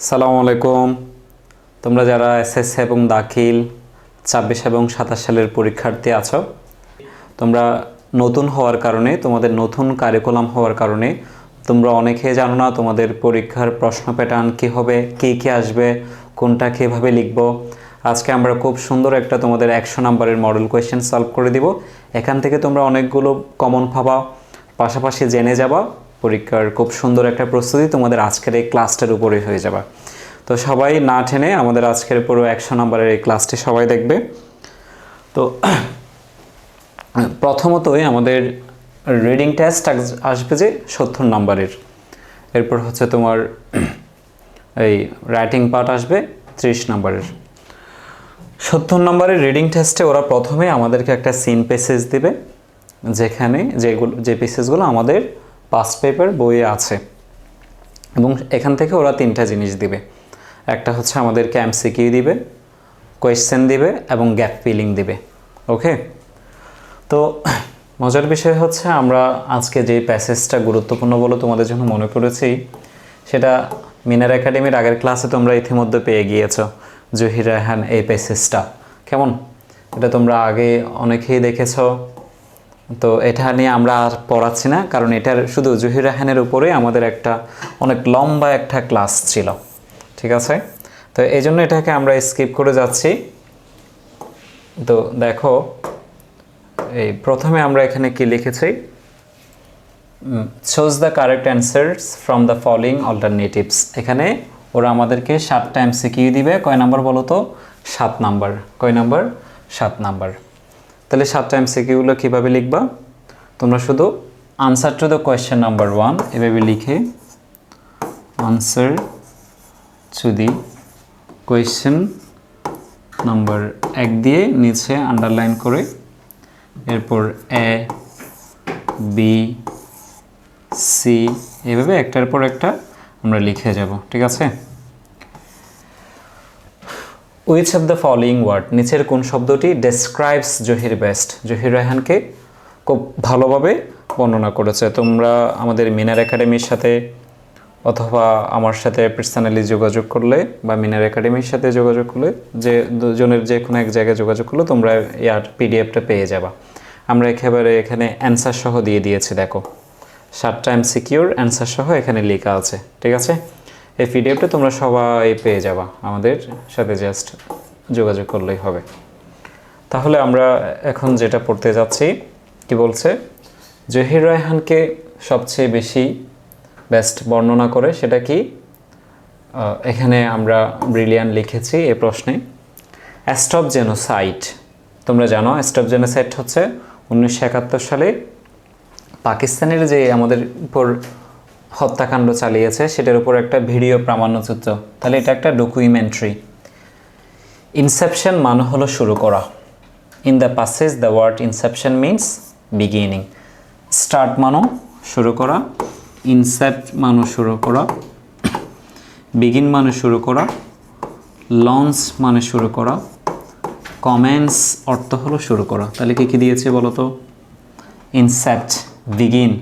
আসসালামু আলাইকুম। তোমরা যারা এসএসসি এবং দাখিল ২৬ এবং ২৭ সালের পরীক্ষার্থী আছো, তোমরা নতুন হওয়ার কারণে, তোমাদের নতুন কারিকুলাম হওয়ার কারণে তোমরা অনেকে জানো না তোমাদের পরীক্ষার প্রশ্ন প্যাটার্ন কী হবে, কী আসবে, কোনটা কীভাবে লিখব। আজকে আমরা খুব সুন্দর একটা তোমাদের ১০০ নম্বরের মডেল কোয়েশ্চেন সলভ করে দিব। এখান থেকে তোমরা অনেকগুলো কমন পাবা, পাশাপাশি জেনে যাবা। পরীক্ষার খুব সুন্দর একটা প্রস্তুতি তোমাদের আজকের এই ক্লাসটার উপরে হয়ে যাবে। তো সবাই না টেনে আমাদের আজকের পুরো ১০০ নম্বরের এই ক্লাসটি সবাই দেখবে। তো প্রথমতই আমাদের রিডিং টেস্ট আসবে যে ৭০ নম্বরের, এরপর হচ্ছে তোমার এই রাইটিং পার্ট আসবে ৩০ নম্বরের। ৭০ নম্বরের রিডিং টেস্টে ওরা প্রথমে আমাদেরকে একটা সিন প্যাসেজ দিবে, যেখানে যে প্যাসেজগুলো আমাদের পাস্ট পেপার বইয়ে আছে, এবং এখান থেকে ওরা ৩টা জিনিস দিবে। একটা হচ্ছে আমাদেরকে এমসিকিউ দিবে, কোয়েশ্চেন দিবে এবং গ্যাপ ফিলিং দিবে। ওকে, তো মজার বিষয় হচ্ছে আমরা আজকে যে প্যাসেজটা গুরুত্বপূর্ণ বলে তোমাদের জন্য মনে করেছি, সেটা মিনার একাডেমির আগের ক্লাসে তোমরা ইতিমধ্যে পেয়ে গিয়েছো। জহির রায়হান এই প্যাসেজটা কেমন, এটা তোমরা আগে অনেকেই দেখেছো। তো এটা নিয়ে আমরা আর পড়াচ্ছি না, কারণ এটার শুধু জহির রায়হানের উপরে আমাদের একটা অনেক লম্বা একটা ক্লাস ছিল, ঠিক আছে? তো এই জন্য এটাকে আমরা স্কিপ করে যাচ্ছি। তো দেখো, এই প্রথমে আমরা এখানে কি লিখেছি, choose the correct answers from the following alternatives. এখানে ওরা আমাদেরকে 7টা এমসিকিউ দিবে। কয় নাম্বার বলো তো? 7 নাম্বার। কয় নাম্বার? 7 নাম্বার। তাহলে 7টা এমসিকিউগুলো কীভাবে লিখবা? তোমরা শুধু answer to the question number 1 এভাবে লিখে answer to the question number 1 দিয়ে নিচে আন্ডারলাইন করে, এরপর এ বি সি এভাবে একটার পর একটা আমরা লিখে যাব, ঠিক আছে? Which of the following word, নিচের কোন শব্দটি ডেসক্রাইবস জহির বেস্ট, জহির রায়হানকে খুব ভালোভাবে বর্ণনা করেছে। তোমরা আমাদের মিনার একাডেমির সাথে অথবা আমার সাথে পার্সোনালি যোগাযোগ করলে বা মিনার একাডেমির সাথে যোগাযোগ করলে, যে দুজনের যে কোনো এক জায়গায় যোগাযোগ করলে তোমরা ইয়ার পিডিএফটা পেয়ে যাবা। আমরা একেবারে এখানে অ্যান্সার সহ দিয়ে দিয়েছি, দেখো 7টা এমসিকিউর অ্যান্সার সহ এখানে লেখা আছে, ঠিক আছে? এই পিডিএফটা তোমরা সবাই পেয়ে যাবা, আমাদের সাথে জাস্ট যোগাযোগ করলেই হবে। তাহলে আমরা এখন যেটা পড়তে যাচ্ছি, কি বলছে, জহির রায়হানকে সবচেয়ে বেশি বেস্ট বর্ণনা করে সেটা কি, এখানে আমরা ব্রিলিয়ান্ট লিখেছি এই প্রশ্নে। স্টপ জেনোসাইড, তোমরা জানো স্টপ জেনোসাইড হচ্ছে 1971 সালে পাকিস্তানের যে আমাদের উপর হত্যাকাণ্ড চালিয়েছে সেটার উপর একটা ভিডিও প্রামাণ্যচিত্র। তাহলে এটা একটা ডকুমেন্টারি। ইনসেপশন মানে হলো শুরু করা। In the passage the word inception means beginning. Start মানো শুরু করা, ইনসেপ্ট মানো শুরু করা, বিগিন মানে শুরু করা, লঞ্চ মানে শুরু করা, কমেন্টস অর্থ হলো শুরু করা। তাহলে কি দিয়েছে বলো তো? Incept, begin,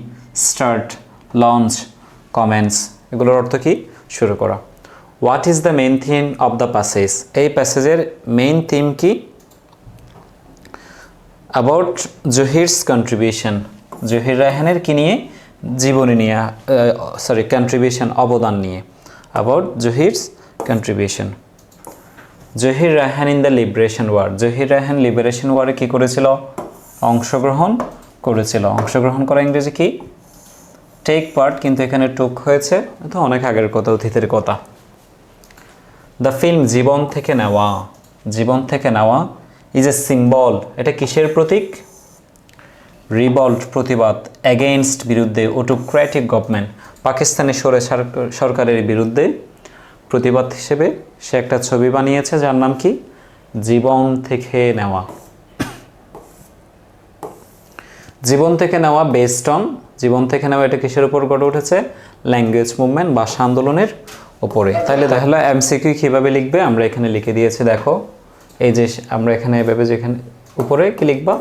start, launch, commence, এগুলোর অর্থ কি? শুরু করা। What is the main theme of the passage, এই প্যাসেজের মেইন থিম কি? অ্যাবাউট জহিরস কন্ট্রিবিউশন, জহির রায়হানের কি নিয়ে? জীবনী নিয়ে, কন্ট্রিবিউশন, অবদান নিয়ে। About Zahir's contribution. Zahir Raihan in the liberation war, Zahir Raihan liberation ওয়ারে কী করেছিল? অংশগ্রহণ করেছিল। অংশগ্রহণ করা ইংরেজি কি? টেক পার্ট, কিন্তু এখানে টুক হয়েছে, তো অনেক আগের কথা, অতীতের কথা। দ্য ফিল্ম জীবন থেকে নেওয়া, জীবন থেকে নেওয়া ইজ এ সিম্বল, এটা কিসের প্রতীক? রিভল্ট, প্রতিবাদ, অ্যাগেইনস্ট, বিরুদ্ধে, অটোক্র্যাটিক গভর্নমেন্ট, পাকিস্তানি সরকারের বিরুদ্ধে প্রতিবাদ হিসেবে সে একটা ছবি বানিয়েছে যার নাম কি? জীবন থেকে নেওয়া। জীবন থেকে নেওয়া বেসড অন, জীবন থেকে নেওয়া এটা কিসের উপর গড়ে উঠেছে? ল্যাঙ্গুয়েজ মুভমেন্ট, ভাষা আন্দোলনের উপরে। তাহলে এমসিকিউ কীভাবে লিখবে আমরা এখানে লিখে দিয়েছি, দেখো এই যে আমরা এখানে এভাবে, যেখানে উপরে কি লিখবা?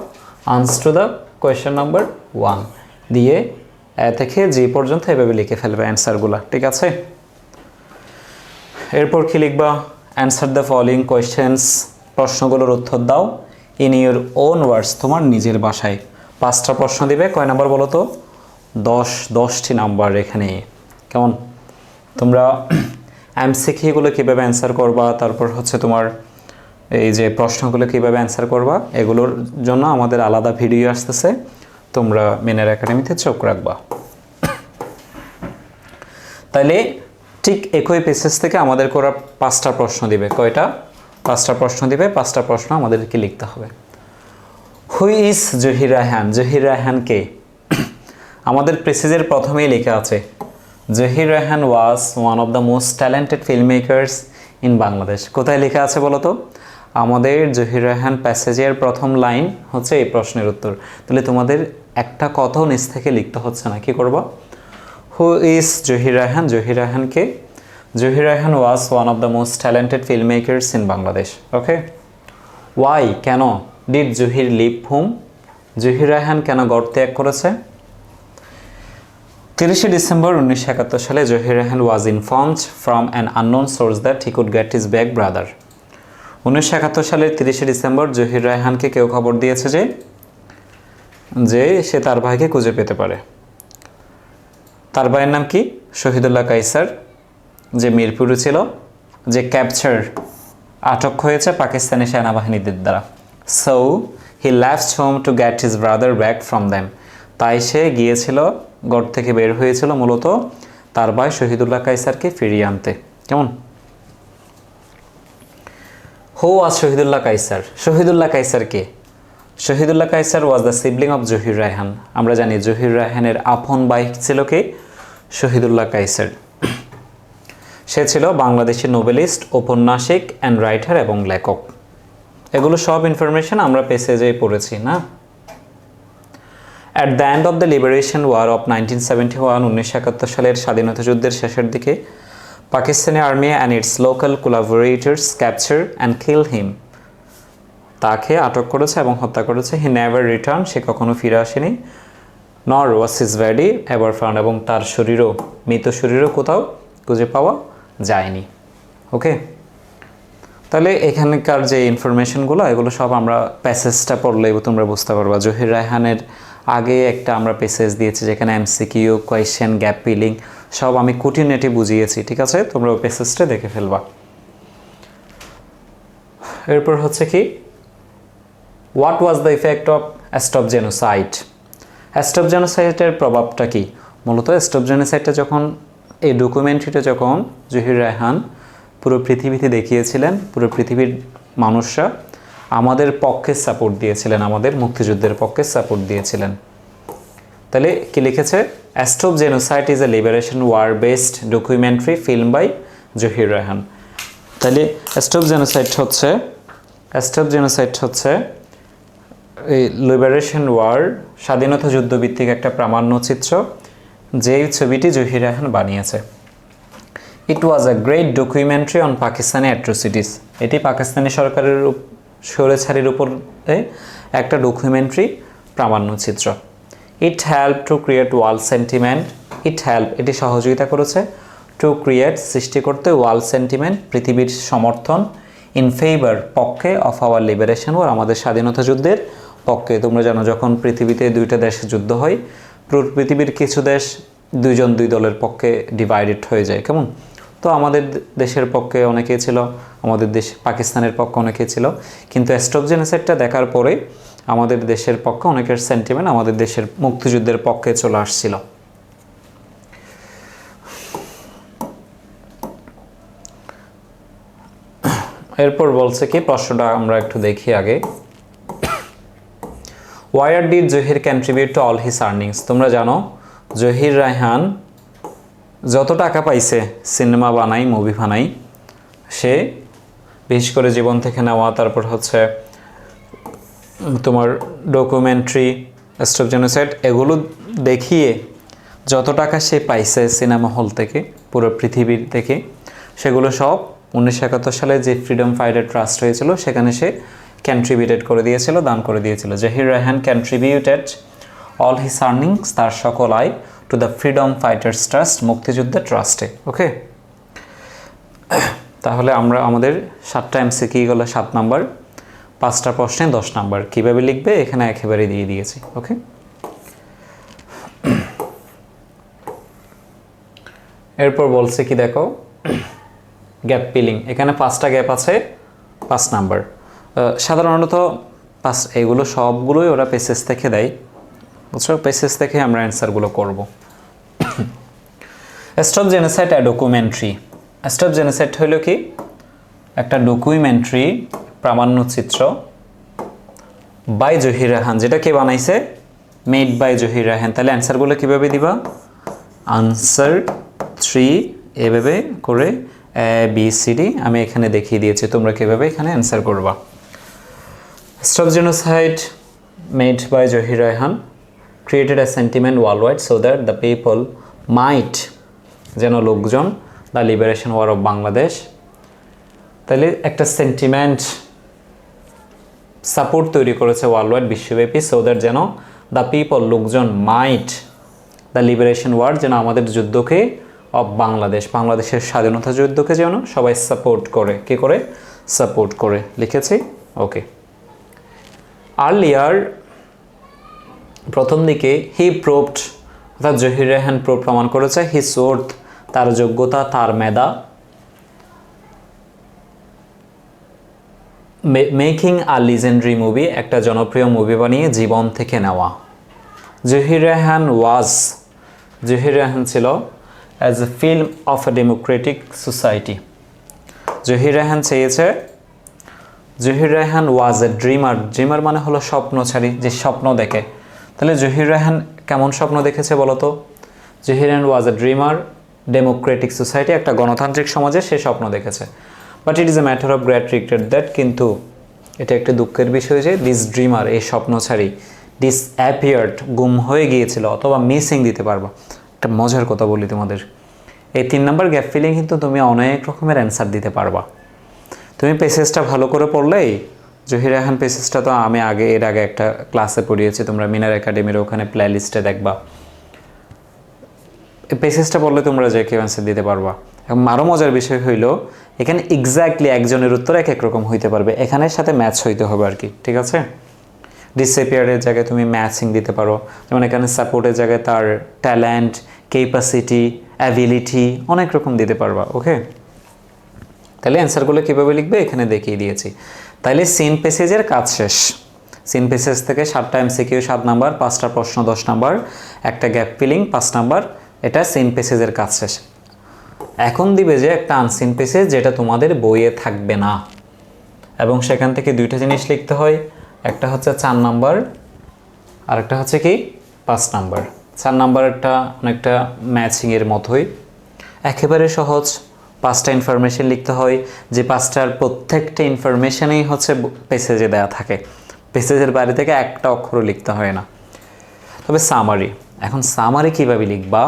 Answer to the question number 1 দিয়ে এ থেকে জি পর্যন্ত এভাবে লিখে ফেলবে অ্যান্সারগুলো, ঠিক আছে? এরপর কি লিখবা, অ্যান্সার দ্য ফলোইং কোয়েশ্চেন্স, প্রশ্নগুলোর উত্তর দাও ইন ইউর ওন ওয়ার্ডস, তোমার নিজের ভাষায়। 5টা প্রশ্ন দিবে, কয় নাম্বার বলো তো? 10টি নাম্বার এখানে। কেমন? তোমরা এমসিকিউগুলো কীভাবে অ্যান্সার করবা, তারপর হচ্ছে তোমার এই যে প্রশ্নগুলো কীভাবে অ্যান্সার করবা, এগুলোর জন্য আমাদের আলাদা ভিডিও আসতেছে, তোমরা মিনার একাডেমিতে চোখ রাখবা। তাইলে ঠিক একই পেসেজ থেকে আমাদের করা 5টা প্রশ্ন দিবে। কয়টা? 5টা প্রশ্ন দিবে। 5টা প্রশ্ন আমাদেরকে লিখতে হবে। Who is Zahir Raihan? জহির রায়হান কে? আমাদের পেসেজের প্রথমেই লেখা আছে Zahir Raihan was one of the most talented film makers in Bangladesh. কোথায় লেখা আছে বলো তো? আমাদের জহির রায়হান প্যাসেজের প্রথম লাইন হচ্ছে এই প্রশ্নের উত্তর। তাহলে তোমাদের একটা কথাও নিচ থেকে লিখতে হচ্ছে না। কি করবা? Who is Zahir Raihan? জহির রায়হান কে? Zahir Raihan was one of the most talented film makers in Bangladesh. Okay. Why? কেন? Did Zahir leave home? Zahir Raihan কেন গড় ত্যাগ করেছে? 30 ডিসেম্বর 1971 সালে Zahir Raihan was informed from an unknown source that he could get his back brother. 1971 সালের 30 ডিসেম্বর জহির রায়হানকে কেউ খবর দিয়েছে যে সে তার ভাইকে খুঁজে পেতে পারে। তার ভাইয়ের নাম কি? শহীদুল্লাহ কায়সার, যে মিরপুরে ছিল, যে ক্যাপচার আটক হয়েছে পাকিস্তানি সেনাবাহিনীদের দ্বারা। So he left home to get his brother back from them. তাই সে গিয়েছিল, গড় থেকে বের হয়েছিল মূলত তার ভাই শহীদুল্লাহ কায়সারকে ফিরিয়ে আনতে। কেমন? Who was Shahidullah Kaiser? শহীদুল্লাহ কায়সার কে? Shahidullah Kaiser was the sibling of Zahir Raihan. আমরা জানি জহির রায়হানের আপন ভাই ছিল কে? শহীদুল্লাহ কায়সার। সে ছিল বাংলাদেশি নোবেলিস্ট, ঔপন্যাসিক অ্যান্ড রাইটার এবং লেখক। এগুলো সব ইনফরমেশন আমরা পেসেজেই পড়েছি না? At the end of the liberation war of 1971, 1971 সালের স্বাধীনতা যুদ্ধের শেষের দিকে Pakistani army and its local collaborators capture and kill him. তাকে আটক করেছে এবং হত্যা করেছে। হি নেভার রিটার্ন, সে কখনো ফিরে আসেনি। নর was his body ever found, এবং তার শরীরও, মৃত শরীরও কোথাও খুঁজে পাওয়া যায়নি। ওকে। তাহলে এখানকার যে ইনফরমেশনগুলো, এগুলো সব আমরা প্যাসেজটা পড়লেই তোমরা বুঝতে পারবা। জহির রায়হানের আগে একটা আমরা প্যাসেজ দিয়েছি যেখানে এমসিকিউ, কোয়েশ্চেন, গ্যাপ ফিলিং সব আমি খুঁটিনাটি বুঝিয়েছি। ঠিক আছে, তোমরা ওই প্যাসেজটা দেখে ফেলবা। এরপর হচ্ছে কি, what was the effect of Stop Genocide? Stop জেনোসাইডের প্রভাবটা কি? মূলত স্টপ জেনোসাইডটা যখন, এই ডকুমেন্টারিটা যখন জহির রায়হান পুরো পৃথিবীতে দেখিয়েছিলেন, পুরো পৃথিবীর মানুষরা আমাদের পক্ষে সাপোর্ট দিয়েছিলেন, আমাদের মুক্তিযুদ্ধের পক্ষে সাপোর্ট দিয়েছিলেন। তাহলে কি লিখেছে? Stop genocide is a liberation war based documentary film by Zahir Raihan. তাহলে স্টপ জেনোসাইড হচ্ছে এই লিবারেশন ওয়ার, স্বাধীনতা যুদ্ধ ভিত্তিক একটা প্রামাণ্যচিত্র, যেই ছবিটি জহির রায়হান বানিয়েছে। It was a great documentary on Pakistani atrocities. এটি পাকিস্তানি সরকারের স্বৈরাচারীর উপর একটা ডকুমেন্টারি প্রামাণ্যচিত্র। It help to create world sentiment. এটি সহযোগিতা করেছে টু ক্রিয়েট, সৃষ্টি করতে, ওয়ার্ল্ড সেন্টিমেন্ট, পৃথিবীর সমর্থন, ইন ফেভার, পক্ষে, অফ আওয়ার লিবারেশন ওয়ার, আমাদের স্বাধীনতা যুদ্ধের পক্ষে। তোমরা জানো যখন পৃথিবীতে দুইটা দেশে যুদ্ধ হয়, পুরো পৃথিবীর কিছু দেশ দুই দলের পক্ষে ডিভাইডেড হয়ে যায়। কেমন? তো আমাদের দেশের পক্ষে অনেকেই ছিল, আমাদের দেশ পাকিস্তানের পক্ষে অনেকেই ছিল, কিন্তু স্টপ জেনোসাইডটা দেখার পরে আমাদের দেশের পক্ষে অনেকের সেন্টিমেন্ট আমাদের দেশের মুক্তিযুদ্ধের পক্ষে চলে আসছিল। এরপর বলছে কি, প্রশ্নটা আমরা একটু দেখি আগে। Where did Zahir contribute to all his earnings? তোমরা জানো জহির রায়হান যত টাকা পাইছে সিনেমা বানাই, মুভি বানাই, সে বিশেষ করে জীবন থেকে নেওয়া, তারপর হচ্ছে তোমার ডকুমেন্টারি, স্টপ জেনোসাইড, এগুলো দেখিয়ে যত টাকা সে পাইছে সিনেমা হল থেকে, পুরো পৃথিবীর থেকে, সেগুলো সব 1971 সালে যে ফ্রিডম ফাইটার ট্রাস্ট হয়েছিল সেখানে সে কন্ট্রিবিউটেড করে দিয়েছিল, দান করে দিয়েছিল। Zahir Raihan contributed all his earnings, তার সকল আয়, to the freedom fighters trust, মুক্তিযুদ্ধের ট্রাস্টে। ওকে। তাহলে আমরা আমাদের 7টা এমসিকিউ গেল 7 নাম্বার, 5টা প্রশ্নে 10 নাম্বার। কীভাবে লিখবে এখানে একেবারে দিয়ে দিয়েছি। ওকে, এরপর বলছে কি দেখো, গ্যাপ ফিলিং। এখানে 5টা গ্যাপ আছে, 5 নাম্বার। সাধারণত এগুলো সবগুলোই ওরা পেসেজ থেকে দেয়, বুঝছো? পেসেজ থেকে আমরা অ্যান্সারগুলো করব। স্টপ জেনোসাইড এ ডকুমেন্টারি। স্টপ জেনোসাইড হইল কি, একটা ডকুমেন্টারি প্রামাণ্যচিত্র বাই জহির রায়হান, যেটা কে বানাইছে, মেড বাই জহির রায়হান। তাহলে অ্যান্সারগুলো কীভাবে দিবা, আনসার 3 এভাবে করে ABCD আমি এখানে দেখিয়ে দিয়েছি, তোমরা কীভাবে এখানে অ্যান্সার করবা। Stop genocide made by Zahir Raihan created a sentiment worldwide so that the people might, যেন লোকজন, the liberation war of Bangladesh. তাহলে একটা সেন্টিমেন্ট সাপোর্ট তৈরি করেছে ওয়ার্ল্ড বিশ্বব্যাপী, সো দ্যাট যেন দ্য পিপল, লোকজন, মাইট, দ্য লিবারেশন ওয়ার, যেন আমাদের যুদ্ধকে, অফ বাংলাদেশ, বাংলাদেশের স্বাধীনতা যুদ্ধকে যেন সবাই সাপোর্ট করে। কে করে? সাপোর্ট করে। লিখেছি। ওকে, আর্লিয়ার প্রথম দিকে হি প্রুভড, অর্থাৎ জহির রায়হান প্রমাণ করেছে, হিজ ওর্থ, তার যোগ্যতা, তার মেধা, মেকিং আ লিজেন্ডারি মুভি, একটা জনপ্রিয় মুভি বানিয়ে জীবন থেকে নেওয়া। জহির রায়হান ছিল as a film of a democratic society. Zahir Raihan চেয়েছে, জহির রায়হান ওয়াজ এ ড্রিমার। ড্রিমার মানে হলো স্বপ্নচারী, যে স্বপ্ন দেখে। তাহলে জহির রায়হান কেমন স্বপ্ন দেখেছে বলো তো? জহির রায়হান ওয়াজ এ ড্রিমার ডেমোক্রেটিক সোসাইটি, একটা গণতান্ত্রিক সমাজে সে স্বপ্ন দেখেছে। But it is a matter of great regret that, কিন্তু এটা একটি দুঃখের বিষয় যে দিস ড্রিমার, এই স্বপ্নচারী, ডিসঅ্যাপিয়ার্ড, গুম হয়ে গিয়েছিল, অথবা মিসিং দিতে পারবা। একটা মজার কথা বলি তোমাদের, এই 3 নাম্বার গ্যাপ ফিলিং কিন্তু তুমি অনেক রকমের অ্যান্সার দিতে পারবা। তুমি পেসেজটা ভালো করে পড়লেই, জহির রায়হান পেসেজটা তো আমি এর আগে একটা ক্লাসে পড়িয়েছি, তোমরা মিনার একাডেমির ওখানে প্লে লিস্টে দেখবা। পেসেজটা পড়লে তোমরা যে কেউ অ্যান্সার দিতে পারবা। এবং আরও মজার বিষয় হইল, এখানে এক্স্যাক্টলি একজনের উত্তর এক এক রকম হইতে পারবে, এখানের সাথে ম্যাচ হইতে হবে আর কি, ঠিক আছে? ডিসঅ্যাপিয়ারের জায়গায় তুমি ম্যাচিং দিতে পারো, যেমন এখানে সাপোর্টের জায়গায় তার ট্যালেন্ট, ক্যাপাসিটি, অ্যাবিলিটি অনেক রকম দিতে পারবা। ওকে, তাহলে অ্যান্সারগুলো কীভাবে লিখবে এখানে দেখিয়ে দিয়েছি। তাহলে সিন প্যাসেজের কাজ শেষ। সিন প্যাসেজ থেকে 7টা এমসিকিউ 7 নাম্বার, 5টা প্রশ্ন 10 নাম্বার, একটা গ্যাপ ফিলিং 5 নাম্বার, এটা সিন প্যাসেজের কাজ শেষ। এখন দিবে যে একটা আনসিন প্যাসেজ, যেটা তোমাদের বইয়ে থাকবে না, এবং সেখান থেকে 2টা জিনিস লিখতে হয়, একটা হচ্ছে 4 নাম্বার আর একটা হচ্ছে কি 5 নাম্বার। 4 নাম্বারটা অনেকটা ম্যাচিংয়ের মতোই, একেবারে সহজ। 5টা ইনফরমেশন লিখতে হয়, যে 5টার প্রত্যেকটা ইনফরমেশনেই হচ্ছে প্যাসেজে দেওয়া থাকে, প্যাসেজের বাইরে থেকে একটা অক্ষরও লিখতে হয় না। তবে সামারি, এখন সামারি কীভাবে লিখবা,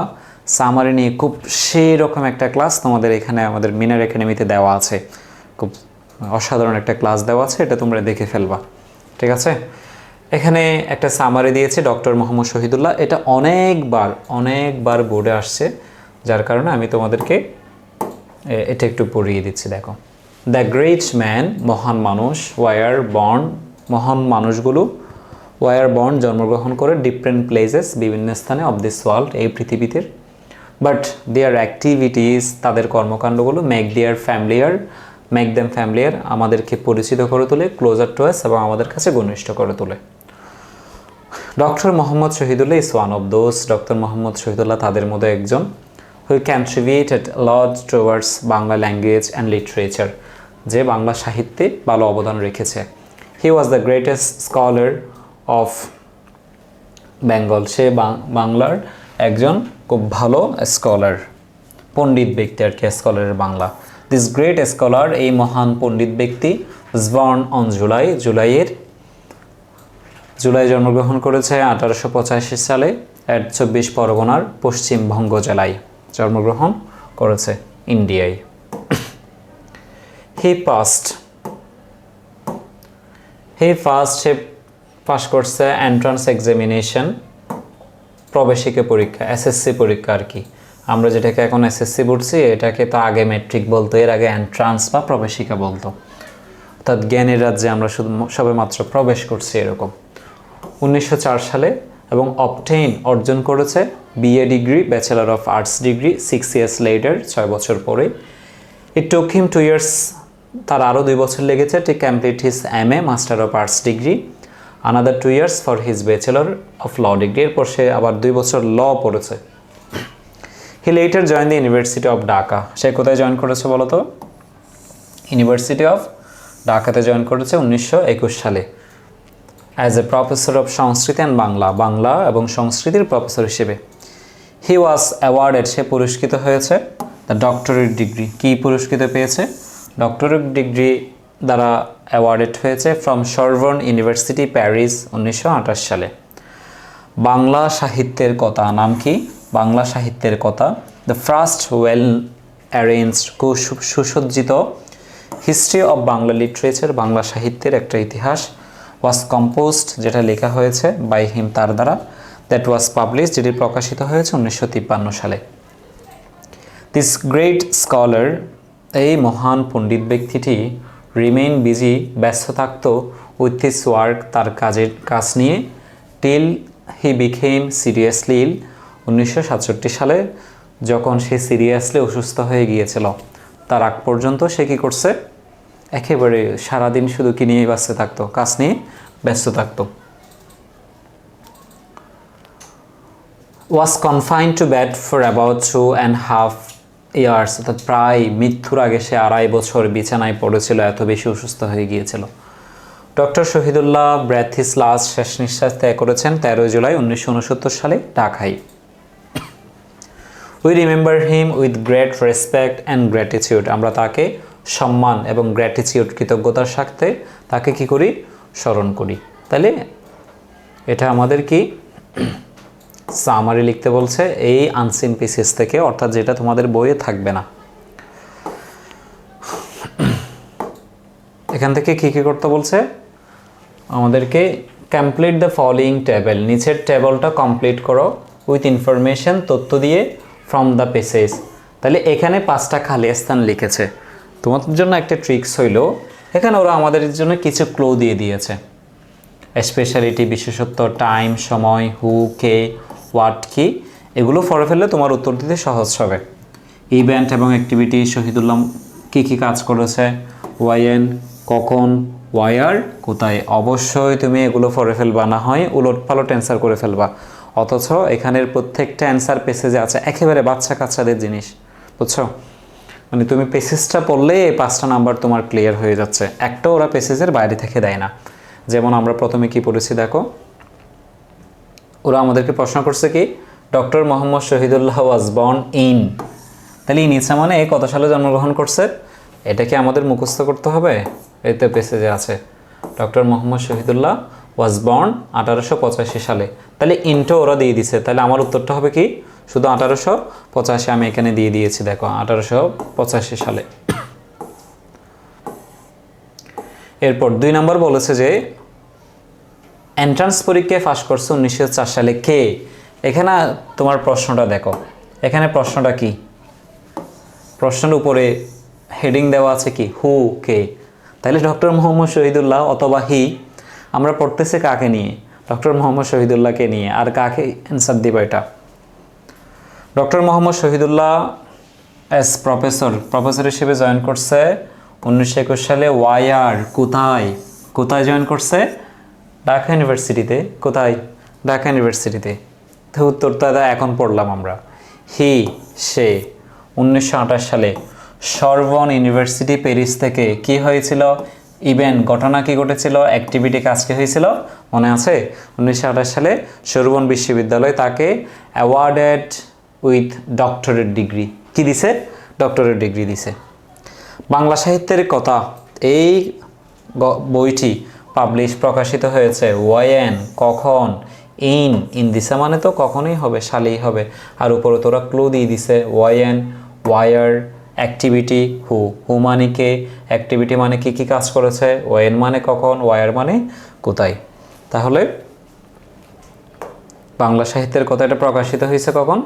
সামারি নিয়ে খুব সেই রকম একটা ক্লাস তোমাদের এখানে আমাদের মিনার একাডেমিতে দেওয়া আছে, খুব অসাধারণ একটা ক্লাস দেওয়া আছে, এটা তোমরা দেখে ফেলবা, ঠিক আছে? এখানে একটা সামারি দিয়েছে ডক্টর মোহাম্মদ শহীদুল্লাহ, এটা অনেকবার বোর্ডে আসছে, যার কারণে আমি তোমাদেরকে এটা একটু পড়িয়ে দিচ্ছি। দেখো, দ্য গ্রেট ম্যান, মহান মানুষ, ওয়ার বর্ন, মহান মানুষগুলো ওয়ার বর্ন, জন্মগ্রহণ করে, ডিফারেন্ট প্লেসেস, বিভিন্ন স্থানে, অফ দিস ওয়ার্ল্ড, এই পৃথিবীতে, বাট দেয়ার অ্যাক্টিভিটিস, তাদের কর্মকাণ্ডগুলো, মেক দেম ফ্যামিলিয়ার, আমাদেরকে পরিচিত করে তোলে, ক্লোজার টু আস, এবং আমাদের কাছে ঘনিষ্ঠ করে তোলে। Doctor Mohammad Shahidullah is one of those, doctor Mohammad Shahidullah তাদের মধ্যে একজন, who contributed a lot towards Bangla language and literature, যে বাংলা সাহিত্যে ভালো অবদান রেখেছে। He was the greatest scholar of Bengal, সে বাংলার একজন খুব ভালো স্কলার, পণ্ডিত ব্যক্তি আর কি, স্কলারের বাংলা। দিস গ্রেট স্কলার, এই মহান পণ্ডিত ব্যক্তি, was born on জুলাই জন্মগ্রহণ করেছে 1885 সালে, 24 পরগনার পশ্চিমবঙ্গ জেলায় জন্মগ্রহণ করেছে, ইন্ডিয়ায়। সে পাস করছে এন্ট্রান্স এক্সামিনেশন, প্রবেশিকা পরীক্ষা, এসএসসি পরীক্ষা আর কি, আমরা যেটাকে এখন এসএসসি বলছি এটাকে তো আগে মেট্রিক বলতো, এর আগে এন্ট্রান্স বা প্রবেশিকা বলতো। অর্থাৎ জ্ঞানের রাজ্যে আমরা শুধু সবেমাত্র প্রবেশ করছি এরকম। 1904 সালে এবং অবটেইন অর্জন করেছে BA degree, bachelor of arts degree 6 years later, 6 বছর পরে। ইট টুক হিম 2 years, তার আরও 2 বছর লেগেছে to complete his MA master of arts degree, another 2 years for his bachelor of law degree. এরপর সে আবার 2 বছর ল পড়েছে। He later join the university of Dhaka. সে কোথায় জয়েন করেছে বলো তো? ইউনিভার্সিটি অফ ঢাকাতে জয়েন করেছে 1921 সালে as a professor of Sanskrit and Bangla, Bangla এবং সংস্কৃতির প্রফেসর হিসেবে। হি ওয়াজ অ্যাওয়ার্ডেড, সে পুরস্কৃত হয়েছে দ্য ডক্টরেট ডিগ্রি। কি পুরস্কৃত পেয়েছে? ডক্টরেট ডিগ্রি দ্বারা অ্যাওয়ার্ডেড হয়েছে ফ্রম সরবর্ন ইউনিভার্সিটি, প্যারিস 1928 সালে। বাংলা সাহিত্যের কথা, নাম কি? বাংলা সাহিত্যের কথা, দ্য ফার্স্ট ওয়েল অ্যারেঞ্জড, সুসজ্জিত history of Bangla literature, Bangla সাহিত্যের একটা ইতিহাস, ওয়াজ কম্পোজড, যেটা লেখা হয়েছে, বাই হিম, তার দ্বারা, দ্যাট ওয়াজ পাবলিশ, যেটি প্রকাশিত হয়েছে 1953 সালে। দিস গ্রেট স্কলার, এই মহান পণ্ডিত ব্যক্তিটি, রিমেইন বিজি, ব্যস্ত থাকতো, উইথ হিস ওয়ার্ক, তার কাজ নিয়ে, টিল হি বিকেম সিরিয়াসলি ইল, 1967 সালে যখন সে সিরিয়াসলি অসুস্থ হয়ে গিয়েছিল, তার আগ পর্যন্ত সে কী করছে? একেবারে সারাদিন শুধু কি নিয়েই ব্যস্ত থাকতো? কাজ নিয়ে ব্যস্ত থাকতো। Was confined to bed for about 2.5 years, অর্থাৎ প্রায় মৃত্যুর আগে সে 2.5 বছর বিছানায় পড়েছিল, এত বেশি অসুস্থ হয়ে গিয়েছিল। Doctor Shahidullah breath his last, শেষ নিঃশ্বাস ত্যাগ করেছেন 13 জুলাই 1969 সালে ঢাকায়। We remember him with great respect and gratitude, আমরা তাকে সম্মান এবং গ্র্যাটিটিউড, কৃতজ্ঞতার সাথে তাকে কি করি? স্মরণ করি। তাহলে এটা আমাদের কি সামারি লিখতে বলছে এই আনসিন পিসেস থেকে, অর্থাৎ যেটা তোমাদের বইয়ে থাকবে না। এখান থেকে কি কি করতে বলছে আমাদেরকে? কমপ্লিট দ্য ফলোয়িং টেবল, নিচের টেবলটা কমপ্লিট করো, উইথ ইনফরমেশন, তথ্য দিয়ে, ফ্রম দ্য পেসেজ। তাহলে এখানে 5টা খালি স্থান লিখেছে। তোমাদের জন্য একটা ট্রিক্স হইল, এখানে ওরা আমাদের জন্য কিছু ক্লু দিয়ে দিয়েছে। স্পেশালিটি, বিশেষত্ব, টাইম, সময়, হু, কে, হোয়াট, কি, এগুলো পড়ে ফেললে তোমার উত্তর দিতে সহজ হবে। ইভেন্ট এবং অ্যাক্টিভিটি, শহীদুল্লাহ কী কী কাজ করেছে, ওয়াইএন, কখন, ওয়ার, কোথায়। অবশ্যই তুমি এগুলো পড়ে ফেলবা, না হয় উলটপালট অ্যান্সার করে ফেলবা। অথচ এখানের প্রত্যেকটা অ্যান্সার পেসেজে আছে, একেবারে বাচ্চা কাচ্চাদের জিনিস, বুঝছো? মানে তুমি পেসেজটা পড়লে এই 5টা নাম্বার তোমার ক্লিয়ার হয়ে যাচ্ছে। একটা ওরা পেসেজের বাইরে থেকে দেয় না। যেমন আমরা প্রথমে কি পড়েছি দেখো, ওরা আমাদেরকে প্রশ্ন করছে কি, doctor Mohammad Shahidullah was born in, তাহলে ইন ইচ্ছা মানে কত সালে জন্মগ্রহণ করছে, এটা কি আমাদের মুখস্থ করতে হবে? এই তো পেসেজে আছে, doctor Mohammad Shahidullah was born 1885 সালে। তাহলে ইনটা ওরা দিয়ে দিছে, তাহলে আমার উত্তরটা হবে কি? শুধু 1885 আমি এখানে দিয়ে দিয়েছি, দেখো 1885 সালে। এরপর 2 নম্বর বলেছে যে এন্ট্রান্স পরীক্ষায় পাস করছে 1904 সালে কে? এখানে তোমার প্রশ্নটা দেখো, এখানে প্রশ্নটা কি? প্রশ্নের উপরে হেডিং দেওয়া আছে কি? হু, কে। তাহলে ডক্টর মোহাম্মদ শহীদুল্লাহ অথবা হি, আমরা পড়তেছি কাকে নিয়ে? ডক্টর মোহাম্মদ শহীদুল্লাহকে নিয়ে। আর কাকে অ্যান্সার দিব এটা? Doctor Mohammad Shahidullah S professor হিসেবে জয়েন করছে 1921 সালে। ওয়াইআর, কোথায়? কোথায় জয়েন করছে? ঢাকা ইউনিভার্সিটিতে। কোথায়? ঢাকা ইউনিভার্সিটিতে। তো উত্তরটা এখন পড়লাম আমরা। হি, সে 1928 সালে সরবর্ন ইউনিভার্সিটি, প্যারিস থেকে কি হয়েছিল? ইভেন্ট, ঘটনা কি ঘটেছিল? অ্যাক্টিভিটি, কাজ কি হয়েছিল? মনে আছে? 1928 সালে সরবর্ন বিশ্ববিদ্যালয় তাকে অ্যাওয়ার্ডেড উইথ ডক্টরেট ডিগ্রি। কি দিছে? ডক্টরেট ডিগ্রি দিছে। বাংলা সাহিত্যের কথা, এই বইটি প্রকাশিত হয়েছে ওয়াইএন, কখন, ইন দিছে মানে তো কখনোই হবে, সালেই হবে। আর উপরে তোরা ক্লু দিয়ে দিছে, ওয়াইএন, ওয়ার, অ্যাক্টিভিটি, হু মানে কে, অ্যাক্টিভিটি মানে কি কি কাজ করেছে, ওয়াইএন মানে কখন, ওয়ার মানে কোথায়। তাহলে বাংলা সাহিত্যের কথা এটা প্রকাশিত হয়েছে কখন?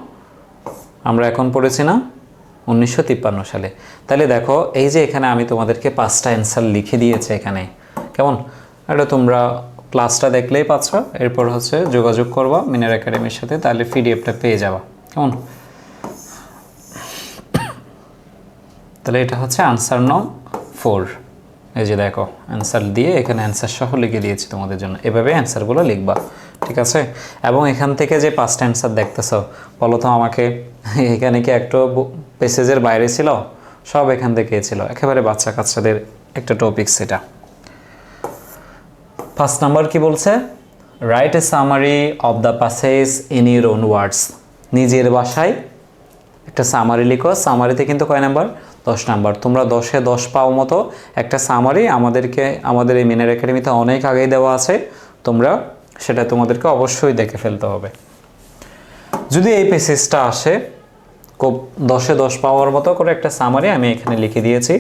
আমরা এখন পড়েছি না 1953 সালে। তাহলে দেখো এই যে এখানে আমি তোমাদেরকে 5টা অ্যান্সার লিখে দিয়েছি এখানে, কেমন? এটা তোমরা ক্লাসটা দেখলেই পাচ্ছ, এরপর হচ্ছে যোগাযোগ করবা মিনার একাডেমির সাথে, তাহলে পিডিএফটা পেয়ে যাবা, কেমন? তাহলে এটা হচ্ছে আনসার নং 4। এই যে দেখো অ্যান্সার দিয়ে এখানে অ্যান্সার সহ লিখে দিয়েছি তোমাদের জন্য, এভাবে অ্যান্সারগুলো লিখবা, ঠিক আছে? এবং এখান থেকে যে 5টা অ্যান্সার দেখতেছ, বলো তো আমাকে, এখানে কি একটু পেসেজের বাইরে ছিল? সব এখান থেকে ছিল, একেবারে বাচ্চা কাচ্চাদের একটা টপিক সেটা। 1 নাম্বার কি বলছে? Write a summary of the passage in your own words. নিজের ভাষায় একটা সামারি লিখো। সামারিতে কিন্তু কয় নাম্বার? 10 নাম্বার। তোমরা 10-এ 10 পাও মতো একটা সামারি আমাদের এই মিনার একাডেমিতে অনেক আগেই দেওয়া আছে, তোমরা সেটা তোমাদেরকে অবশ্যই দেখে ফেলতে হবে। যদি এই পেসেজটা আসে, খুব 10-এ 10 পাওয়ার মতো করে একটা সামারি আমি এখানে লিখে দিয়েছি,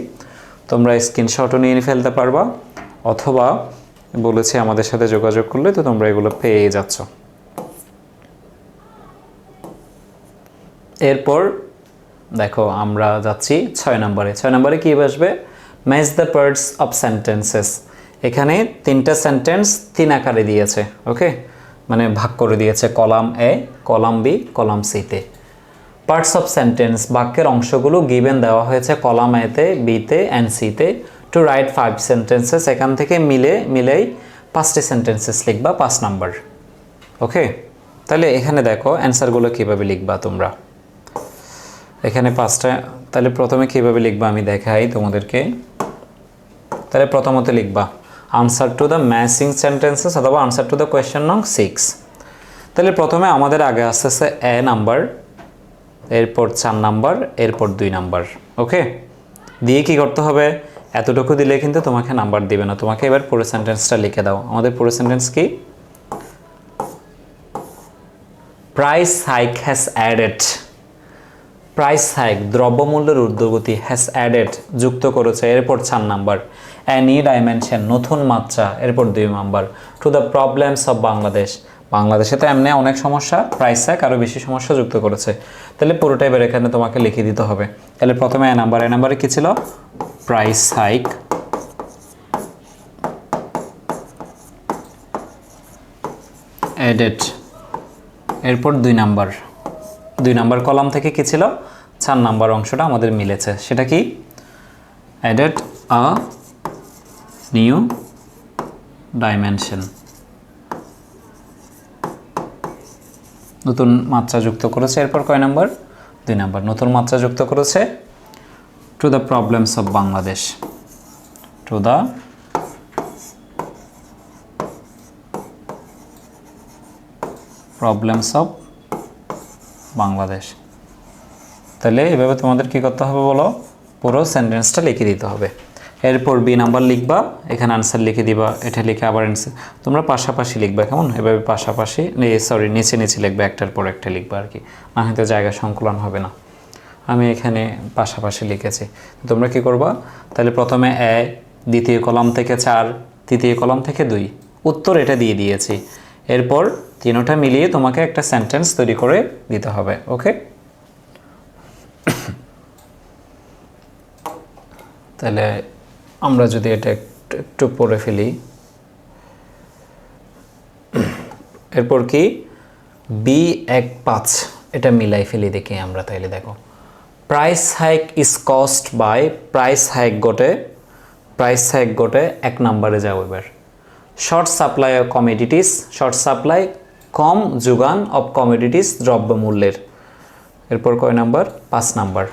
তোমরা স্ক্রিনশটও নিয়ে ফেলতে পারবা, অথবা বলেছি আমাদের সাথে যোগাযোগ করলে তো তোমরা এগুলো পেয়ে যাচ্ছ। এরপর দেখো আমরা যাচ্ছি 6 নম্বরে। 6 নম্বরে কী আসবে? Match the parts of sentences. এখানে 3টা সেন্টেন্স 3 আকারে দিয়েছে, ওকে, মানে ভাগ করে দিয়েছে column A, column B, column সিতে। পার্টস অফ সেন্টেন্স, বাক্যের অংশগুলো গিভেন দেওয়া হয়েছে কলাম এতে, বিতে অ্যান্ড সিতে। টু রাইট 5 সেন্টেন্সেস, এখান থেকে মিলেই 5টি সেন্টেন্সেস লিখবা 5 নাম্বার, ওকে। তাহলে এখানে দেখো অ্যান্সারগুলো কীভাবে লিখবা তোমরা, এখানে 5টা। তাহলে প্রথমে কীভাবে লিখবা আমি দেখাই তোমাদেরকে। তাহলে প্রথমত লিখবা answer to the matching sentences অথবা আনসার টু দ্য কোয়েশ্চেন নং 6। তাহলে প্রথমে আমাদের আগে আসতেছে এ নাম্বার, এরপর 4 নাম্বার, এরপর 2 নাম্বার, ওকে। দিয়ে কি করতে হবে? এতটুকু দিলে কিন্তু তোমাকে নাম্বার দিবে না, তোমাকে এবার পুরো সেন্টেন্সটা লিখে দাও। আমাদের পুরো সেন্টেন্স কি? Price hike has added. Price hike দ্রব্যমূল্যের ঊর্ধ্বগতি, হ্যাজ অ্যাডেড যুক্ত করেছে, এরপর 4 নাম্বার। এ নিউ ডাইমেনশন নতুন মাত্রা, এরপর 2 number. To the problems of Bangladesh, বাংলাদেশে তো এমনি অনেক সমস্যা, প্রাইস হাইক আরও বেশি সমস্যা যুক্ত করেছে। তাহলে পুরোটা এবার এখানে তোমাকে লিখে দিতে হবে। তাহলে প্রথমে এ নাম্বারে কী ছিল? প্রাইস হাইক, অ্যাডেড, এরপর 2 নাম্বার কলাম থেকে কী ছিল? 4 নাম্বার অংশটা আমাদের মিলেছে, সেটা কি? অ্যাডেড আ নিউ ডাইমেনশন, নতুন মাত্রা যুক্ত করেছে। এরপর কয় নাম্বার? 2 নাম্বার, নতুন মাত্রা যুক্ত করেছে। To the problems of Bangladesh, to the problems of Bangladesh. তাহলে এভাবে তোমাদের কি করতে হবে বলো? পুরো সেন্টেন্সটা লিখে দিতে হবে। এরপর বি নাম্বার লিখবা, এখানে আনসার লিখে দিবা, এটা লিখে আবার অ্যান্সার তোমরা পাশাপাশি লিখবা, কেমন? এভাবে পাশাপাশি, নিচে লিখবা, একটার পর একটা লিখবা আর কি, না হয়তো জায়গা সংকুলন হবে না। আমি এখানে পাশাপাশি লিখেছি, তোমরা কি করবা? তাহলে প্রথমে এ, দ্বিতীয় কলাম থেকে 4, তৃতীয় কলাম থেকে 2, উত্তর এটা দিয়ে দিয়েছি। এরপর তিনটা মিলিয়ে তোমাকে একটা সেন্টেন্স তৈরি করে দিতে হবে, ওকে। তাহলে আমরা যদি এটা একটু পড়ে ফেলি, এরপর কি B1-5 এটা মিলাই ফেলি দেখি আমরা। তাইলে দেখো price hike is cost by, price hike গোটে 1 নম্বরে যাও এবার। Short supply of commodities, short supply কম যোগান অফ কমোডিটিস দ্রব্যমূল্যের, এরপর কয় নাম্বার? 5 নাম্বার।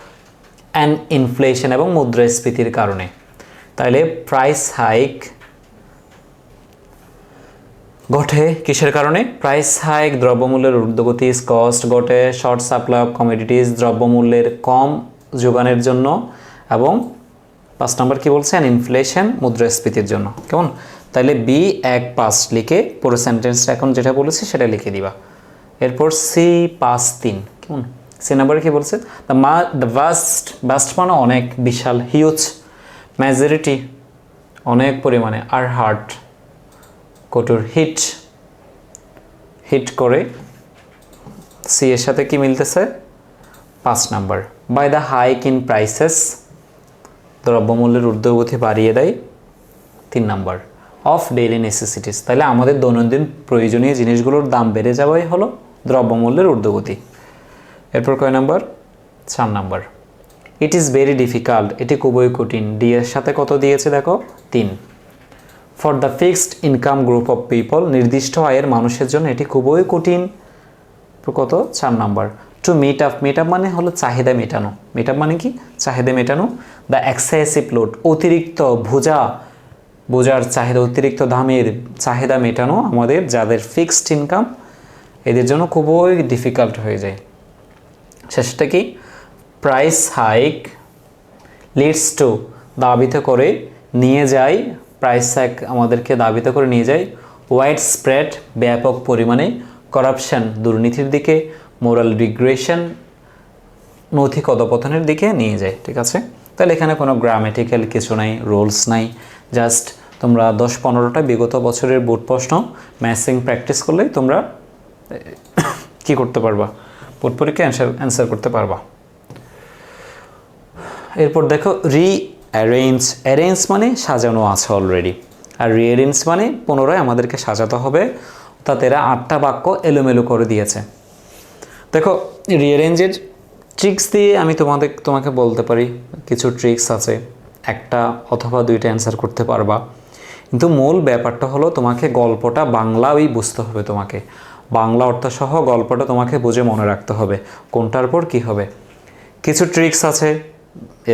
অ্যান্ড ইনফ্লেশন এবং মুদ্রাস্ফীতির কারণে। তাহলে প্রাইস হাইক ঘটে কিসের কারণে? প্রাইস হাইক দ্রব্যমূল্যের ঊর্ধ্বগতি, কস্ট ঘটে শর্ট সাপ্লাই অফ কমোডিটিস দ্রব্যমূল্যের কম যোগানের জন্য, এবং 5 নম্বর কি বলছে? অ্যান্ড ইনফ্লেশন মুদ্রাস্ফীতির জন্য, কেমন? তাহলে B1-5 লিখে পুরো সেন্টেন্সটা এখন যেটা বলেছি সেটা লিখে দিবা। এরপর C5-3, কেমন? সি নাম্বারে কি বলছে? দ্য ভাস্ট মানে অনেক, বিশাল, হিউজ, মেজরিটি অনেক পরিমাণে, আর হার্ট কঠোর, হিট করে। সি এর সাথে কি মিলতেছে? 5 number, by the hike in prices, দ্রব্যমূল্যের ঊর্ধ্বগতি বাড়িয়ে দেয়। 3 নাম্বার, অফ ডেইলি নেসেসিটিস, তাহলে আমাদের দৈনন্দিন প্রয়োজনীয় জিনিসগুলোর দাম বেড়ে যাওয়াই হলো দ্রব্যমূল্যের ঊর্ধ্বগতি। এরপর কয় number? 4 number, it is very difficult, এটি খুবই কঠিন। ডি এর সাথে কত দিয়েছে দেখো? 3। For the fixed income group of people, নির্দিষ্ট আয়ের মানুষের জন্য এটি খুবই কঠিন। কত? 4 number. To meet up, meet up মানে হলো চাহিদা মেটানো। মিট আপ মানে কি? চাহিদা মেটানো। দ্য এক্সেসিভ লোড, অতিরিক্ত বোঝার চাহিদা, অতিরিক্ত দামের চাহিদা মেটানো আমাদের যাদের ফিক্সড ইনকাম এদের জন্য খুবই ডিফিকাল্ট হয়ে যায়। শেষটা কি? প্রাইস হাইক লিডস টু, দাবিত করে নিয়ে যায়, প্রাইস হাইক আমাদেরকে দাবিত করে নিয়ে যায় ওয়াইড স্প্রেড, ব্যাপক পরিমাণে করাপশন, দুর্নীতির দিকে, মোরাল ডিগ্রেশন, নৈতিক অধপতনের দিকে নিয়ে যায়। ঠিক আছে, তাহলে এখানে কোনো গ্রামেটিক্যাল কিছু নাই, রুলস নাই, জাস্ট তোমরা 10-15টা বিগত বছরের বোর্ড প্রশ্ন ম্যাথিং প্র্যাকটিস করলেই তোমরা কি করতে পারবা? বোর্ড পরীক্ষায় অ্যান্সার করতে পারবা। এরপর দেখো রিঅ্যারেঞ্জ, অ্যারেঞ্জ মানে সাজানো আছে অলরেডি, আর রিঅ্যারেঞ্জ মানে পুনরায় আমাদেরকে সাজাতে হবে, অর্থাৎ এরা 8টা বাক্য এলোমেলো করে দিয়েছে। দেখো রিঅ্যারেঞ্জের ট্রিক্স দিয়ে আমি তোমাকে বলতে পারি, কিছু ট্রিক্স আছে, একটা অথবা 2টা অ্যান্সার করতে পারবা, কিন্তু মূল ব্যাপারটা হলো তোমাকে গল্পটা বাংলায় বুঝতে হবে, তোমাকে বাংলা অর্থসহ গল্পটা তোমাকে বুঝে মনে রাখতে হবে কোনটার পর কি হবে। কিছু ট্রিক্স আছে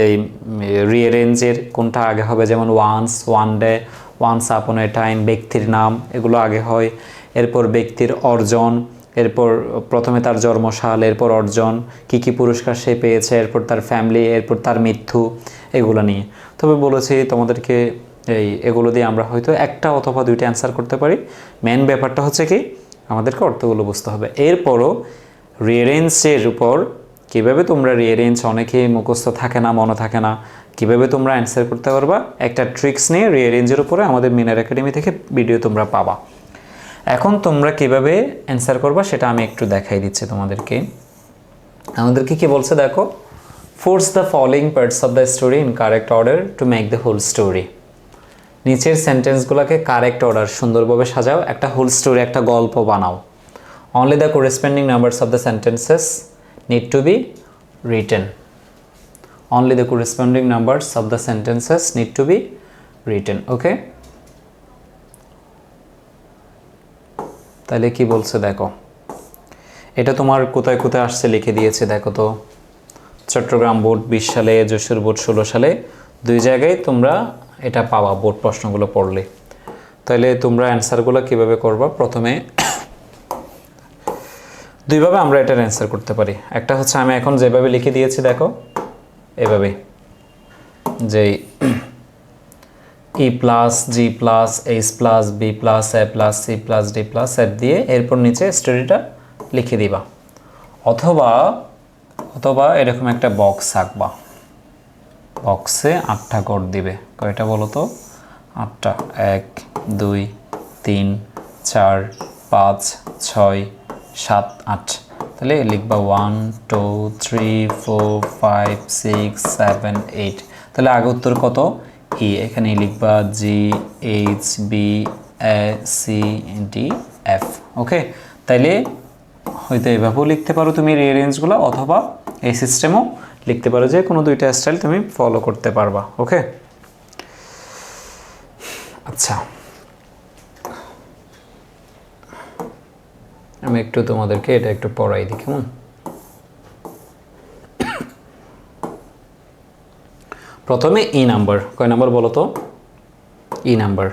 এই রিঅ্যারেঞ্জের, কোনটা আগে হবে, যেমন once, one day, once upon এ টাইম, ব্যক্তির নাম এগুলো আগে হয়, এরপর ব্যক্তির অর্জন, এরপর প্রথমে তার জন্মসাল, এরপর অর্জন, কি পুরস্কার সে পেয়েছে, এরপর তার ফ্যামিলি, এরপর তার মৃত্যু, এগুলো নিয়ে। তবে বলেছি তোমাদেরকে এগুলো দিয়ে আমরা হয়তো একটা অথবা 2টা অ্যান্সার করতে পারি। মেন ব্যাপারটা হচ্ছে কি আমাদেরকে অর্থগুলো বুঝতে হবে। এরপরও রিঅ্যারেঞ্জের উপর কীভাবে তোমরা রিঅ্যারেঞ্জ, অনেকেই মুখস্থ থাকে না, মনে থাকে না, কীভাবে তোমরা অ্যান্সার করতে পারবা একটা ট্রিক্স নিয়ে রিঅ্যারেঞ্জের উপরে আমাদের মিনার একাডেমি থেকে ভিডিও তোমরা পাবা। এখন তোমরা কিভাবে অ্যান্সার করবা সেটা আমি একটু দেখাই দিচ্ছি তোমাদেরকে। আমাদেরকে কি বলছে দেখো, force the following parts of the story in correct order to make the whole story. নিচের সেন্টেন্সগুলোকে কারেক্ট অর্ডার, সুন্দরভাবে সাজাও, একটা হোল স্টোরি, একটা গল্প বানাও। Only the corresponding numbers of the sentences need to be written. Only the corresponding numbers of the sentences need to be written. Okay, তাহলে কি বলছে দেখো, এটা তোমার কোথায় কোথায় আসছে লিখে দিয়েছে দেখো তো। চট্টগ্রাম বোর্ড 20 সালে, যশোর বোর্ড 16 সালে, 2 জায়গায় তোমরা এটা পাওয়া বোর্ড প্রশ্নগুলো পড়লে। তাহলে তোমরা অ্যান্সারগুলো কিভাবে করবা? প্রথমে 2ভাবে আমরা এটার অ্যান্সার করতে পারি। একটা হচ্ছে আমি এখন যেভাবে লিখে দিয়েছি দেখো, এভাবে, যে E plus G plus H plus B plus A plus C plus D plus F দিয়ে এরপর নিচে স্টোরিটা লিখে দিবা। অথবা এরকম একটা বক্স আঁকবা, বক্সে 8টা কোড দিবে। কয়টা বলো তো? 8টা। 1 2 3 4 5 6 7 8। তাহলে লিখবা 1 2 3 4 5 6 7 8। তাহলে আগে উত্তর কত? ই। এখানে লিখবা G H B A C D F. Okay, তাইলে হয়তো এভাবেও লিখতে পারো তুমি রিঅ্যারেঞ্জগুলো, অথবা এই সিস্টেমও লিখতে পারো, যে কোনো 2টা স্টাইল তুমি ফলো করতে পারবা। ওকে, আচ্ছা, আমি একটু তোমাদেরকে এটা একটু পড়াই দিই, কেমন? প্রথমে ই নাম্বার, কয় নাম্বার বলো তো? E number.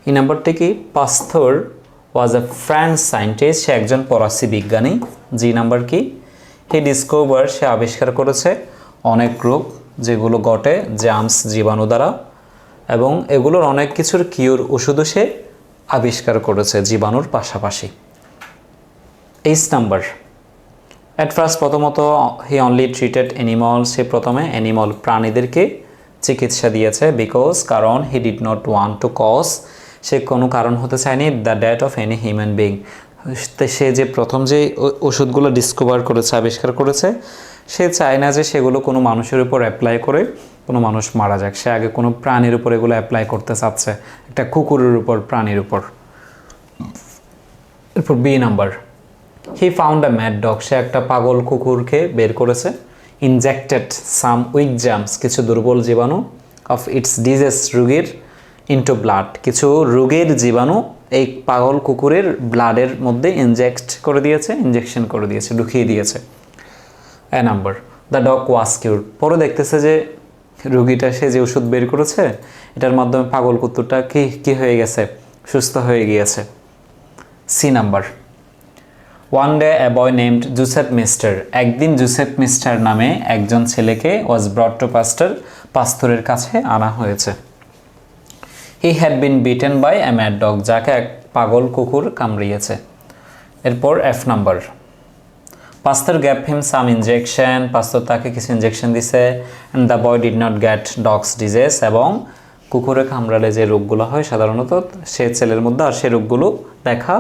ই নাম্বারটি কি? পাস্থর ওয়াজ এ ফ্রেঞ্চ সায়েন্টিস্ট, সে একজন ফরাসি বিজ্ঞানী। জি নাম্বার কি? হি ডিসকভার, সে আবিষ্কার করেছে অনেক রোগ যেগুলো ঘটে জার্মস, জীবাণু দ্বারা, এবং এগুলোর অনেক কিছুর কিউর, ওষুধও সে আবিষ্কার করেছে জীবাণুর পাশাপাশি। এইচ নাম্বার, অ্যাট ফার্স্ট, প্রথমত হি অনলি ট্রিটেড অ্যানিমাল, সে প্রথমে অ্যানিমাল, প্রাণীদেরকে চিকিৎসা দিয়েছে। বিকজ, কারণ, he did not want to cause, সে কোনো কারণ হতে চায়নি, the death of any human being, সে যে প্রথম যে ওষুধগুলো ডিসকভার করেছে, আবিষ্কার করেছে, সে চায় না যে সেগুলো কোনো মানুষের উপর অ্যাপ্লাই করে কোনো মানুষ মারা যাক, সে আগে কোনো প্রাণীর উপর এগুলো অ্যাপ্লাই করতে চাচ্ছে, একটা কুকুরের উপর, প্রাণীর উপর। এরপর B number, he found a mad dog, সে একটা পাগল কুকুরকে বের করেছে। ইনজেক্টেড সাম উইক জার্মস, কিছু দুর্বল জীবাণু, অফ ইটস ডিজিজ, রোগীর, ইনটু ব্লাড, কিছু রোগের জীবাণু এই পাগল কুকুরের ব্লাডের মধ্যে ইনজেকশন করে দিয়েছে, ঢুকিয়ে দিয়েছে। এ নাম্বার, দ্য ডগ ওয়াজ কিউরড, পরে দেখতেছে যে রুগীটা সে যে ওষুধ বের করেছে এটার মাধ্যমে পাগল কুকুরটা কি হয়ে গেছে, সুস্থ হয়ে গিয়েছে। সি নাম্বার, ওয়ান ডে এ বয় নেমড জোসেফ মিস্টার, একদিন জোসেফ মিস্টার নামে একজন ছেলেকে ওয়াজ ব্রট টু পাস্তরের কাছে আনা হয়েছে। He had been bitten by a mad dog, যাকে এক পাগল কুকুর কামড়িয়েছে। এরপর F number, Pasteur gave him some injection, Pasteur তাকে কিছু ইনজেকশন দিছে। And the boy did not get dogs disease, এবং কুকুরে কামড়ালে যে রোগগুলো হয় সাধারণত সে ছেলের মধ্যে আর সে রোগগুলো দেখা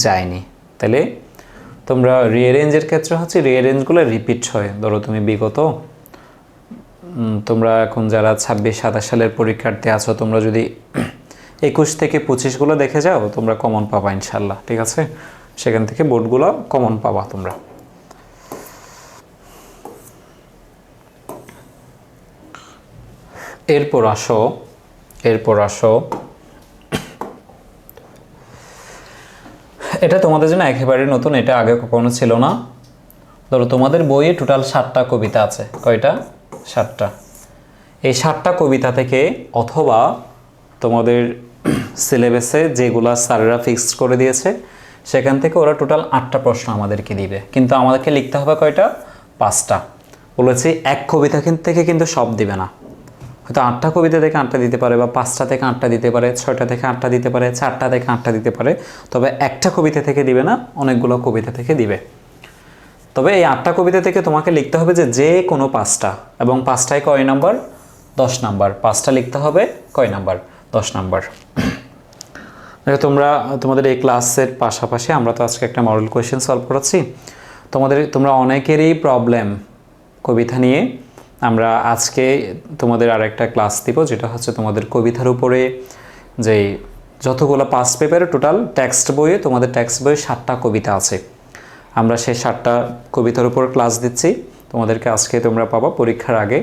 যায়নি। তাহলে তোমরা রিঅ্যারেঞ্জের ক্ষেত্রে হচ্ছে রিঅ্যারেঞ্জগুলো রিপিট হয়। ধরো তুমি বিগত তোমরা এখন যারা 26-27 সালের পরীক্ষার্থী আছো, তোমরা যদি 21 থেকে 25গুলো দেখে যাও তোমরা কমন পাবা ইনশাল্লাহ, ঠিক আছে? সেখান থেকে বোর্ডগুলো কমন পাবা তোমরা। এরপর আসো এটা তোমাদের জন্য একেবারে নতুন, এটা আগে কখনো ছিল না। ধরো তোমাদের বইয়ে টোটাল 7টা কবিতা আছে। কয়টা? 7টা। এই 7টা কবিতা থেকে অথবা তোমাদের সিলেবাসে যেগুলা স্যারেরা ফিক্সড করে দিয়েছে সেখান থেকে ওরা টোটাল 8টা প্রশ্ন আমাদেরকে দিবে, কিন্তু আমাদেরকে লিখতে হবে কয়টা? 5টা। বলেছি এক কবিতা থেকে কিন্তু সব দিবে না, হয়তো 8টা কবিতা থেকে 8টা দিতে পারে, বা 5টা থেকে 8টা দিতে পারে, 6টা থেকে 8টা দিতে পারে, 4টা থেকে 8টা দিতে পারে, তবে একটা কবিতা থেকে দিবে না, অনেকগুলো কবিতা থেকে দিবে। তবে এই 8টা কবিতা থেকে তোমাকে লিখতে হবে যে কোনো 5টা, এবং 5টায় কয় নাম্বার? 10 নাম্বার। 5টা লিখতে হবে কয় নাম্বার? 10 নাম্বার। তোমাদের এই ক্লাসের পাশাপাশি আমরা তো আজকে একটা মডেল কোয়েশ্চেন সলভ করাচ্ছি। তোমরা অনেকেরই প্রবলেম কবিতা নিয়ে। আমরা আজকে তোমাদের আরেকটা ক্লাস দিব, যেটা হচ্ছে তোমাদের কবিতার উপরে যে যতগুলো পাস্ট পেপারে টোটাল টেক্সট বইয়ে, তোমাদের টেক্সট বইয়ে 7টা কবিতা আছে। আমরা সেই 7টা কবিতার উপর ক্লাস দিচ্ছি তোমাদেরকে। আজকে তোমরা পাবা পরীক্ষার আগে।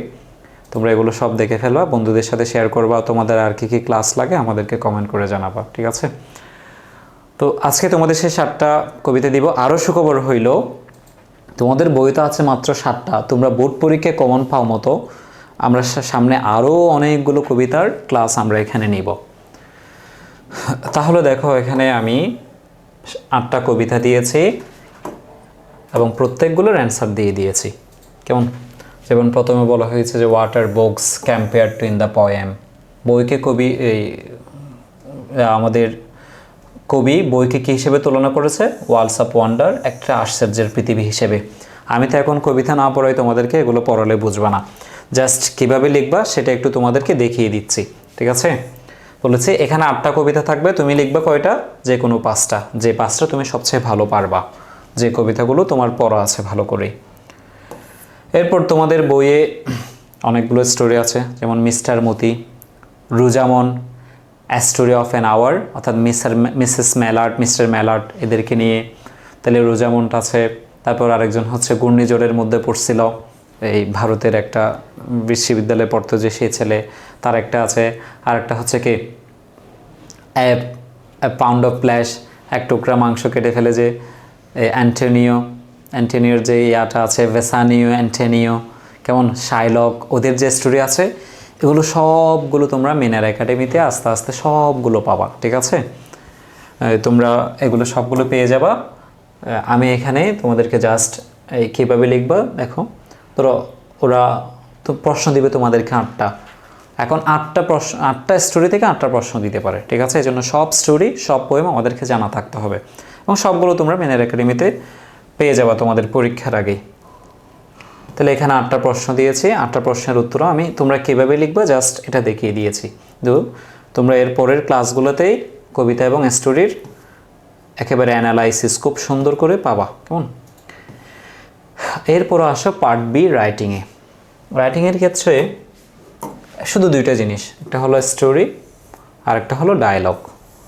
তোমরা এগুলো সব দেখে ফেলবা, বন্ধুদের সাথে শেয়ার করবা, তোমাদের আর কি ক্লাস লাগে আমাদেরকে কমেন্ট করে জানাবা, ঠিক আছে? তো আজকে তোমাদের সেই 7টা কবিতা দিব। আরও সুখবর হইল তোমাদের বইতে আছে মাত্র 7টা, তোমরা বোর্ড পরীক্ষায় কমন পাও মতো আমরা সামনে আরও অনেকগুলো কবিতার ক্লাস আমরা এখানে নিব। তাহলে দেখো এখানে আমি 8টা কবিতা দিয়েছি এবং প্রত্যেকগুলোর অ্যান্সার দিয়ে দিয়েছি। কেমন? যেমন প্রথমে বলা হয়েছে যে water books compare to in the poem, বইকে আমাদের কবি বইকে কী হিসেবে তুলনা করেছে? ওয়ার্ল্ডস অফ ওয়ান্ডার, একটা আশ্চর্যের পৃথিবী হিসেবে। আমি তো এখন কবিতা না পড়াই তোমাদেরকে, এগুলো পড়ালে বুঝবা না, জাস্ট কীভাবে লিখবা সেটা একটু তোমাদেরকে দেখিয়ে দিচ্ছি, ঠিক আছে? বলেছি এখানে 8টা কবিতা থাকবে, তুমি লিখবা কয়টা? যে কোনো 5টা, যে 5টা তুমি সবচেয়ে ভালো পারবা, যে কবিতাগুলো তোমার পড়া আছে ভালো করেই। এরপর তোমাদের বইয়ে অনেকগুলো স্টোরি আছে, যেমন মিস্টার মতি, রুজামন, a story of an hour, অর্থাৎ মিসেস ম্যালার্ট, মিস্টার ম্যালার্ট এদেরকে নিয়ে। তাহলে রুজামনটা আছে। তারপর আরেকজন হচ্ছে ঘূর্ণিঝড়ের মধ্যে পড়ছিল, এই ভারতের একটা বিশ্ববিদ্যালয়ে পড়তো যে সেই ছেলে, তার একটা আছে। আর একটা হচ্ছে কি এ পাউন্ড অফ ফ্ল্যাশ, এক টুকরা মাংস কেটে ফেলে যে অ্যান্টোনিওর যে ইয়াটা আছে, ভেসানিও, অ্যান্টোনিও, কেমন শাইলক, ওদের যে স্টোরি আছে, এগুলো সবগুলো তোমরা মিনার একাডেমিতে আস্তে আস্তে সবগুলো পাবা, ঠিক আছে? তোমরা এগুলো সবগুলো পেয়ে যাবা। আমি এখানে তোমাদেরকে জাস্ট এই কীভাবে লিখবা দেখো। ধরো ওরা তো প্রশ্ন দিবে তোমাদেরকে 8টা, এখন 8টা স্টোরি থেকে 8টা প্রশ্ন দিতে পারে, ঠিক আছে? এই জন্য সব স্টোরি, সব পোয়েম আমাদেরকে জানা থাকতে হবে, এবং সবগুলো তোমরা মিনার একাডেমিতে পেয়ে যাবা তোমাদের পরীক্ষার আগেই। তাহলে এখানে 8টা প্রশ্ন দিয়েছি, 8টা প্রশ্নের উত্তর আমি তোমরা কীভাবে লিখবে জাস্ট এটা দেখিয়ে দিয়েছি। তোমরা এর পরের ক্লাসগুলোতেই কবিতা এবং স্টোরির একেবারে অ্যানালাইসিস খুব সুন্দর করে পাবা, কেমন? এরপর আসো পার্ট বি রাইটিংয়ে। রাইটিংয়ের ক্ষেত্রে শুধু দুইটা জিনিস, একটা হলো স্টোরি আর একটা হলো ডায়লগ।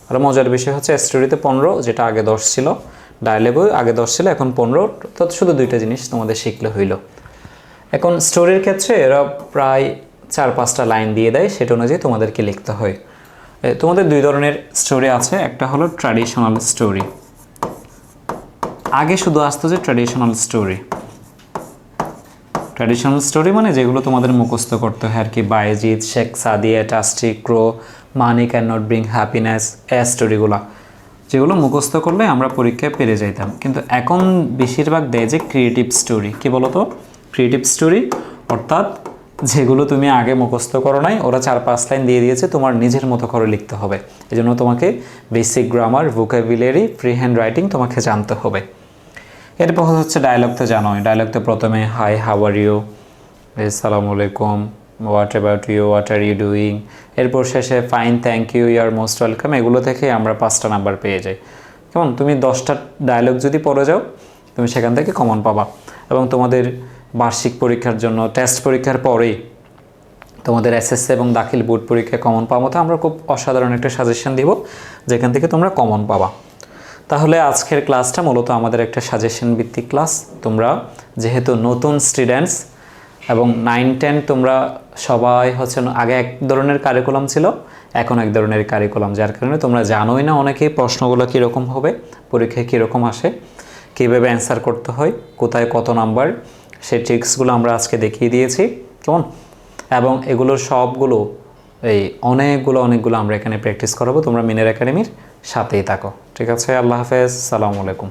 আর মজার বিষয় হচ্ছে স্টোরিতে 15, যেটা আগে 10 ছিল, ডায়লগও আগে 10 ছিল, এখন 15। তো শুধু দুইটা জিনিস তোমাদের শিখলে হইল। এখন স্টোরির ক্ষেত্রে এরা প্রায় 4-5টা লাইন দিয়ে দেয়, সেটা অনুযায়ী তোমাদেরকে লিখতে হয়। তোমাদের দুই ধরনের স্টোরি আছে, একটা হলো ট্র্যাডিশনাল স্টোরি। আগে শুধু আসতো যে ট্র্যাডিশনাল স্টোরি। ট্র্যাডিশনাল স্টোরি মানে যেগুলো তোমাদের মুখস্থ করতে হয় আর কি, Bayezid, Sheikh Sadia, thirsty crow, money can not bring happiness, এই স্টোরিগুলো যেগুলো মুখস্থ করলে আমরা পরীক্ষায় পেরে যাইতাম। কিন্তু এখন বেশিরভাগ দেয় যে ক্রিয়েটিভ স্টোরি। কী বলো তো? ক্রিয়েটিভ স্টোরি অর্থাৎ যেগুলো তুমি আগে মুখস্থ করো নাই, ওরা 4-5 লাইন দিয়ে দিয়েছে, তোমার নিজের মতো করে লিখতে হবে। এই জন্য তোমাকে basic grammar, vocabulary, free hand writing তোমাকে জানতে হবে। এরপর হচ্ছে ডায়লগ। তো জানোই, ডায়লগ তো প্রথমে হাই, হাউ আর ইউ, আসসালামু আলাইকুম, what about you, what are you doing, এরপর শেষে fine, thank you, you are most welcome. এগুলো থেকে আমরা 5টা নাম্বার পেয়ে যাই। কেমন? তুমি 10টা ডায়লগ যদি পড়ে যাও, তুমি সেখান থেকে কমন পাবা। এবং তোমাদের বার্ষিক পরীক্ষার জন্য টেস্ট পরীক্ষার পরেই তোমাদের এসএসসি এবং দাখিল বোর্ড পরীক্ষায় কমন পাওয়ার মতো আমরা খুব অসাধারণ একটা সাজেশন দিব, যেখান থেকে তোমরা কমন পাবা। তাহলে আজকের ক্লাসটা মূলত আমাদের একটা সাজেশন ভিত্তিক ক্লাস। তোমরা যেহেতু নতুন স্টুডেন্টস এবং 9-10 তোমরা সবাই হচ্ছে, আগে এক ধরনের কারিকুলাম ছিল, এখন এক ধরনের কারিকুলাম, যার কারণে তোমরা জানোই না অনেকেই প্রশ্নগুলো কীরকম হবে, পরীক্ষায় কীরকম আসে, কীভাবে অ্যান্সার করতে হয়, কোথায় কত নাম্বার, সেই ট্রিক্সগুলো আমরা আজকে দেখিয়ে দিয়েছি। কেমন? এবং এগুলোর সবগুলো অনেকগুলো আমরা এখানে প্র্যাকটিস করাবো। তোমরা মিনের একাডেমির সাথেই থাকো। ঠিক আছে? আল্লাহ হাফেজ, সালামু আলাইকুম।